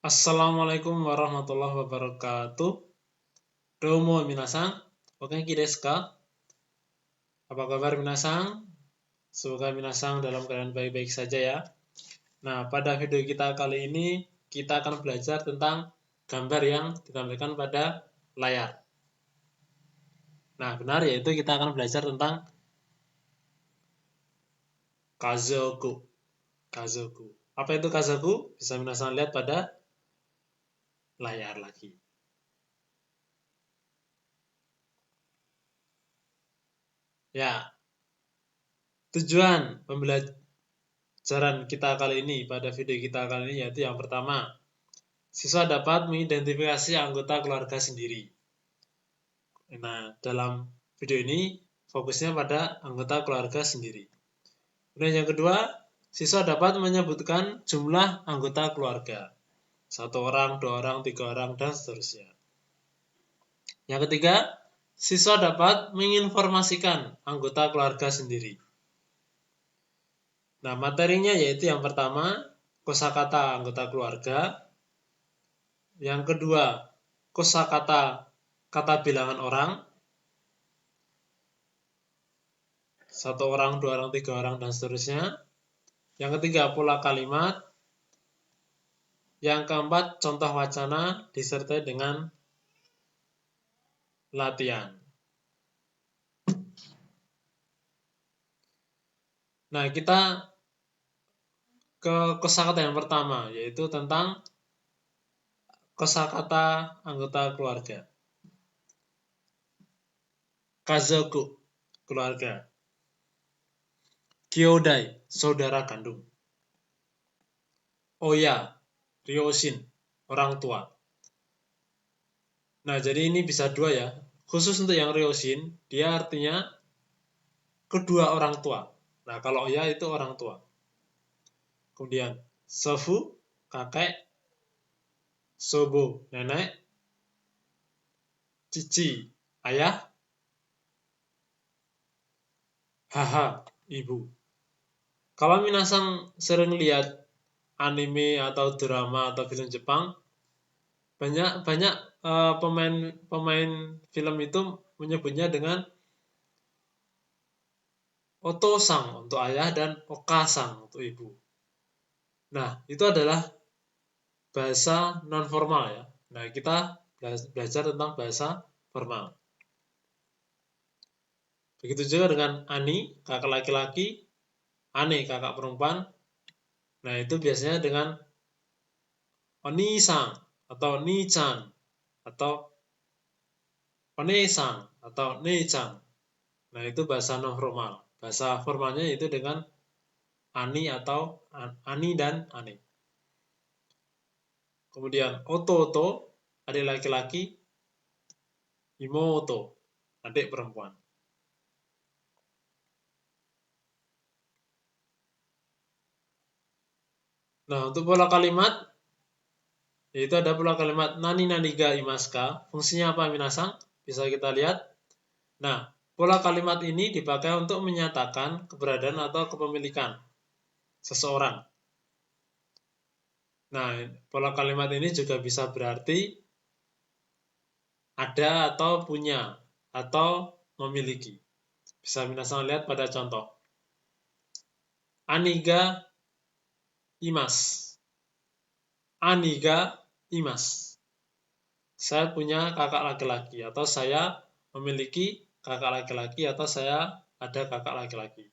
Assalamualaikum warahmatullahi wabarakatuh. Domo minasan, ogenki desu ka? Apa kabar minasan? Semoga minasan dalam keadaan baik-baik saja ya. Nah, pada video kita kali ini kita akan belajar tentang gambar yang ditampilkan pada layar. Nah, benar yaitu kita akan belajar tentang kazoku. Kazoku. Apa itu kazoku? Bisa minasan lihat pada layar lagi. Ya, tujuan pembelajaran kita kali ini pada video kita kali ini yaitu yang pertama, siswa dapat mengidentifikasi anggota keluarga sendiri. Nah, dalam video ini fokusnya pada anggota keluarga sendiri. Kemudian yang kedua, siswa dapat menyebutkan jumlah anggota keluarga. 1 orang, 2 orang, 3 orang, dan seterusnya. Yang ketiga, siswa dapat menginformasikan anggota keluarga sendiri. Nah, materinya yaitu yang pertama, kosakata anggota keluarga. Yang kedua, kosakata kata bilangan orang. 1 orang, 2 orang, 3 orang, dan seterusnya. Yang ketiga, pola kalimat. Yang keempat, contoh wacana disertai dengan latihan. Nah, kita ke kosakata yang pertama, yaitu tentang kosakata anggota keluarga. Kazoku, keluarga. Kyodai, saudara kandung. Oya, ryoshin, orang tua. Nah, jadi ini bisa dua ya. Khusus untuk yang ryoshin, dia artinya kedua orang tua. Nah, kalau oya itu orang tua. Kemudian sofu, kakek, sobo, nenek, cici, ayah, haha, ibu. Kalau minasang sering lihat anime atau drama atau film Jepang, banyak pemain film itu menyebutnya dengan oto-sang untuk ayah dan oka-sang untuk ibu. Nah, itu adalah bahasa non formal ya. Nah, kita belajar tentang bahasa formal. Begitu juga dengan ani, kakak laki-laki, ane, kakak perempuan. Nah, itu biasanya dengan oni-san atau ni-chan atau one-san atau ne-chan. Nah, itu bahasa non formal. Bahasa formalnya itu dengan ani atau ani dan ane. Kemudian oto-oto, adik laki-laki, imoto, adik perempuan. Nah, untuk pola kalimat, yaitu ada pola kalimat nani nani ga imaska. Fungsinya apa minasang? Bisa kita lihat. Nah, pola kalimat ini dipakai untuk menyatakan keberadaan atau kepemilikan seseorang. Nah, pola kalimat ini juga bisa berarti ada atau punya atau memiliki. Bisa minasang lihat pada contoh. Aniga imas. Aniga imas. Saya punya kakak laki-laki atau saya memiliki kakak laki-laki atau saya ada kakak laki-laki.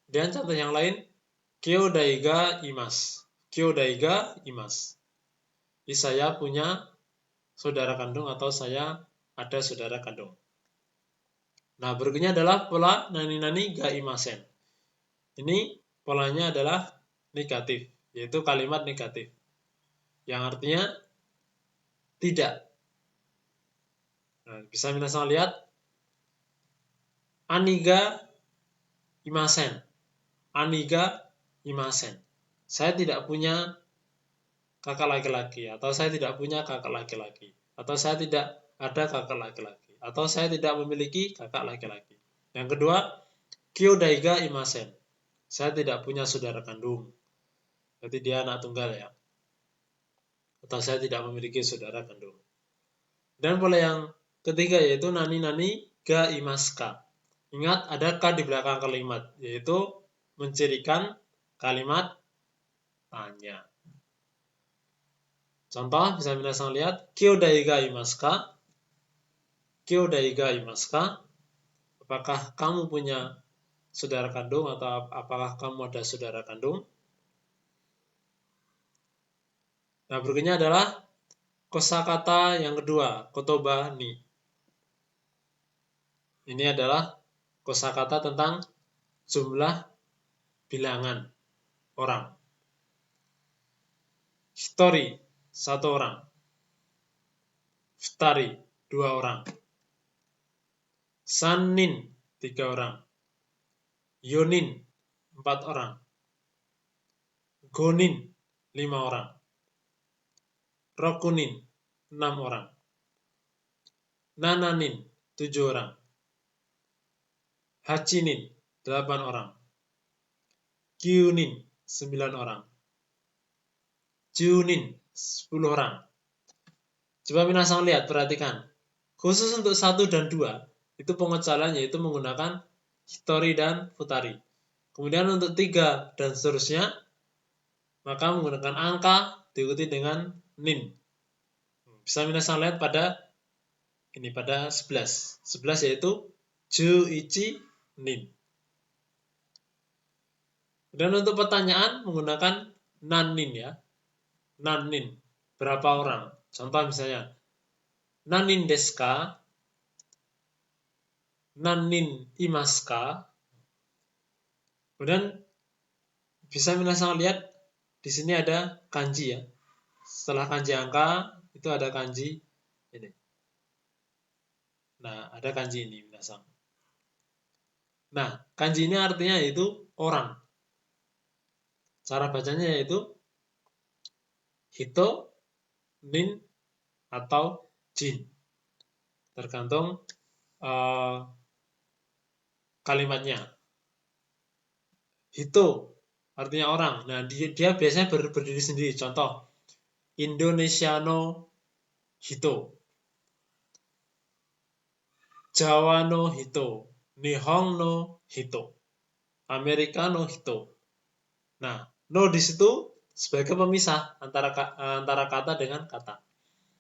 Dan contoh yang lain, kyodai ga imas. Kyodai ga imas. Jadi saya punya saudara kandung atau saya ada saudara kandung. Nah, berikutnya adalah pola nani-nani ga imasen. Ini polanya adalah negatif, yaitu kalimat negatif. Yang artinya tidak. Nah, bisa minasang lihat. Aniga imasen. Aniga imasen. Saya tidak punya kakak laki-laki, atau saya tidak punya kakak laki-laki, atau saya tidak ada kakak laki-laki, atau saya tidak memiliki kakak laki-laki. Yang kedua, kyodai ga imasen. Saya tidak punya saudara kandung. Berarti dia anak tunggal ya. atau saya tidak memiliki saudara kandung. Dan pola yang ketiga yaitu nani-nani ga imasu ka. Ingat ada ka di belakang kalimat, yaitu mencirikan kalimat tanya. Contoh bisa minasan lihat, kyodai ga imasu ka? Kyodai ga imasu ka? Apakah kamu punya saudara kandung atau apakah kamu ada saudara kandung? Nah, berikutnya adalah kosakata yang kedua, kotoba ni. Ini adalah kosakata tentang jumlah bilangan orang. Hitori, satu orang. Futari, dua orang. Sannin, tiga orang. Yonin, empat orang. Gonin, lima orang. Rokunin, enam orang. Nananin, tujuh orang. Hachinin, delapan orang. Kyunin, sembilan orang. Junin, 10 orang. Coba minasan lihat, perhatikan. Khusus untuk 1 dan 2, itu pengecualian yaitu menggunakan hitori dan futari. Kemudian untuk 3 dan seterusnya, maka menggunakan angka diikuti dengan nin. Bisa minasan lihat pada 11. 11 yaitu juichi nin. Dan untuk pertanyaan menggunakan nanin ya. Nanin, berapa orang? Contoh misalnya, nanin desu ka? Nanin imasu ka? Kemudian bisa minasan lihat di sini ada kanji ya. Setelah kanji angka itu ada kanji ini. Nah, ada kanji ini minasan. Nah, kanji ini artinya yaitu orang. Cara bacanya yaitu hito, nin, atau jin. Tergantung kalimatnya. Hito artinya orang. Nah, dia biasanya berdiri sendiri. Contoh, Indonesia no hito. Jawa no hito. Nihon no hito. Amerika no hito. Nah, no di situ sebagai pemisah antara kata dengan kata.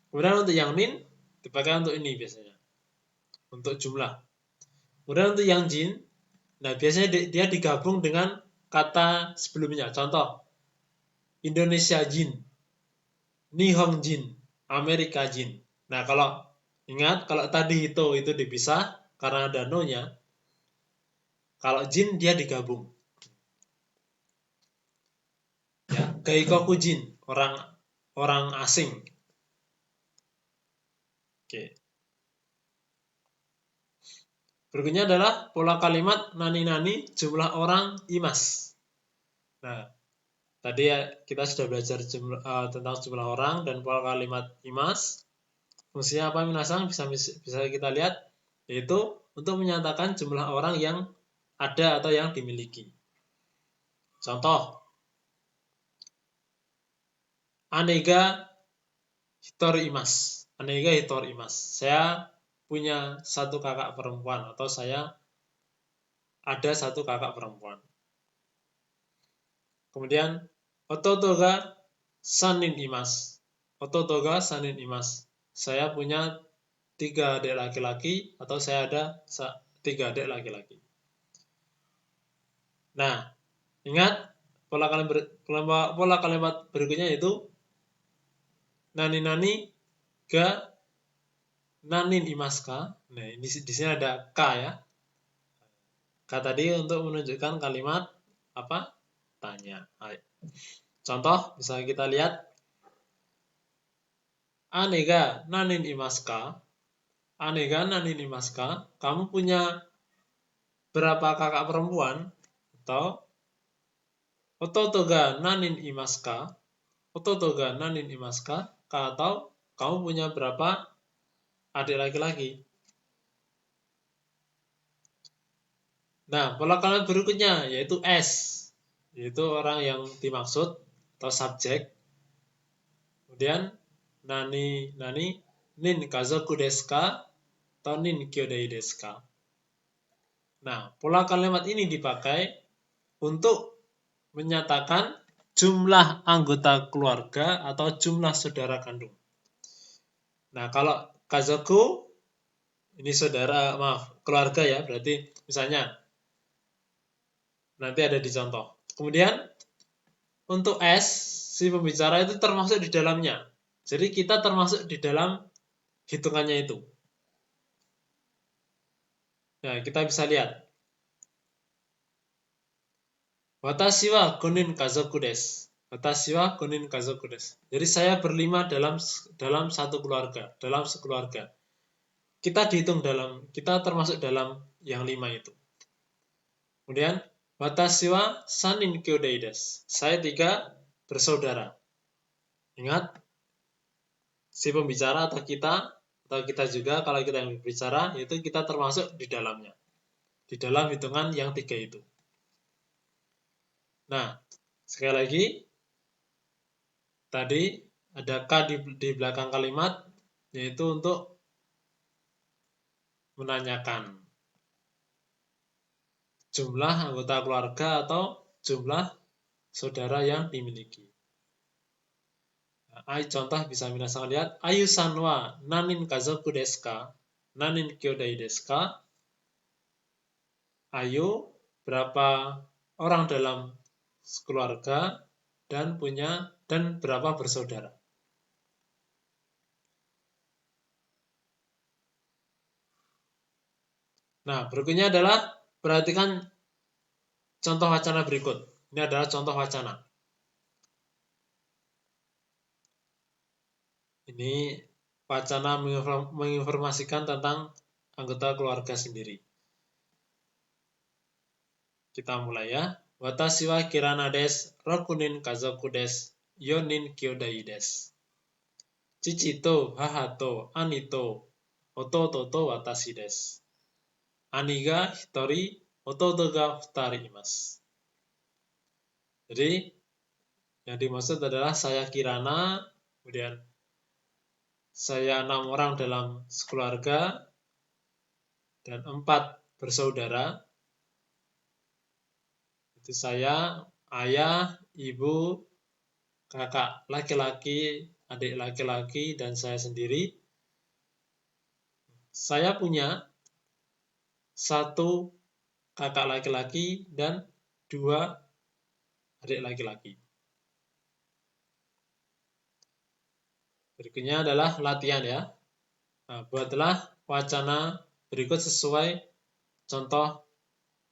Kemudian untuk yang nin dipakai untuk ini biasanya. Untuk jumlah. Kemudian untuk yang jin, nah biasanya dia digabung dengan kata sebelumnya. Contoh, Indonesia jin, Nihon jin, Amerika jin. Nah kalau ingat, kalau tadi itu dipisah karena ada no-nya. Kalau jin dia digabung. Ya, gaikoku jin, orang asing. Oke. Berikutnya adalah pola kalimat nani-nani jumlah orang imas. Nah, tadi kita sudah belajar tentang jumlah orang dan pola kalimat imas. Fungsinya apa minasan? Bisa kita lihat, yaitu untuk menyatakan jumlah orang yang ada atau yang dimiliki. Contoh, anega hitori imas. Anega hitori imas. Saya punya satu kakak perempuan atau saya ada satu kakak perempuan. Kemudian, ototo ga sanin imas. Ototo ga sanin imas. Saya punya 3 adik laki-laki atau saya ada 3 adik laki-laki. Nah, ingat pola kalimat berikutnya yaitu nani-nani ga nanin imasu ka. Nah, di sini ada ka ya. Ka tadi untuk menunjukkan kalimat apa? Tanya. Contoh, misalnya kita lihat ane ga nanin imasu ka? Ane ga nanin imasu ka? Kamu punya berapa kakak perempuan? Atau ototo ga nanin imasu ka? Ototo ga nanin imasu ka? Atau kamu punya berapa adik laki-laki? Nah, pola kalimat berikutnya yaitu S, yaitu orang yang dimaksud atau subjek. Kemudian nani nin kazoku desu ka atau nin kyodai desu ka. Nah, pola kalimat ini dipakai untuk menyatakan jumlah anggota keluarga atau jumlah saudara kandung. Nah, kalau kazoku ini keluarga ya, berarti misalnya nanti ada di contoh. Kemudian untuk S, si pembicara itu termasuk di dalamnya. Jadi kita termasuk di dalam hitungannya itu. Nah, kita bisa lihat. Watashi wa 5 人家族です. Watashi wa 5 人家族です. Jadi saya berlima dalam satu keluarga, dalam sekeluarga. Kita termasuk dalam yang 5 itu. Kemudian watashi wa 3 人兄弟です. Saya 3 bersaudara. Ingat, si pembicara atau kita juga kalau kita yang berbicara itu kita termasuk di dalamnya. Di dalam hitungan yang 3 itu. Nah, sekali lagi, tadi ada K di belakang kalimat, yaitu untuk menanyakan jumlah anggota keluarga atau jumlah saudara yang dimiliki. Nah, contoh bisa minasan lihat, Ayu-san wa nanin kazoku desu ka? Nanin kyodai desu ka? Ayu berapa orang dalam keluarga dan berapa bersaudara. Nah, berikutnya adalah perhatikan contoh wacana berikut. Ini adalah contoh wacana. Ini wacana menginformasikan tentang anggota keluarga sendiri. Kita mulai ya. Watashi wa kirana desu, 6 nin kazoku desu, 4 nin kyodai desu. Chichi to haha to ani to ototo to watashi desu. Ani ga 1, ototo ga 2 imasu. Jadi yang dimaksud adalah saya Kirana, kemudian saya 6 orang dalam sekeluarga dan 4 bersaudara. Itu saya, ayah, ibu, kakak laki-laki, adik laki-laki, dan saya sendiri. Saya punya 1 kakak laki-laki dan 2 adik laki-laki. Berikutnya adalah latihan ya. Nah, buatlah wacana berikut sesuai contoh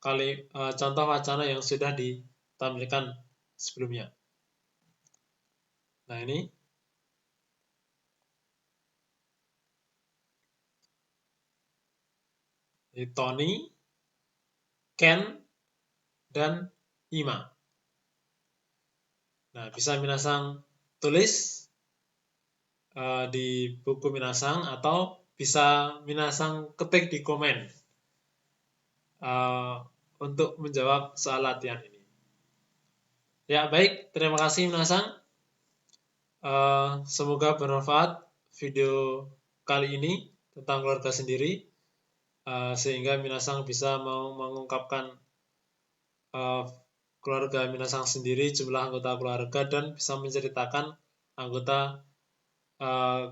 wacana yang sudah ditampilkan sebelumnya. Nah, ini Tony, Ken, dan Ima. Nah, bisa minasang tulis di buku minasang atau bisa minasang ketik di komen untuk menjawab soal latihan ini. Ya, baik. Terima kasih minasang. Semoga bermanfaat video kali ini tentang keluarga sendiri, sehingga minasang bisa mau mengungkapkan keluarga minasang sendiri, jumlah anggota keluarga, dan bisa menceritakan anggota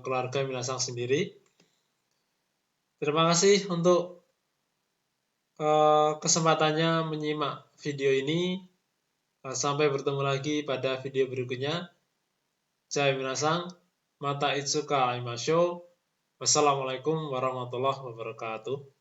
keluarga minasang sendiri. Terima kasih untuk kesempatannya menyimak video ini. Sampai bertemu lagi pada video berikutnya. Jai minasang, mata itsuka aimashou. Wassalamualaikum warahmatullahi wabarakatuh.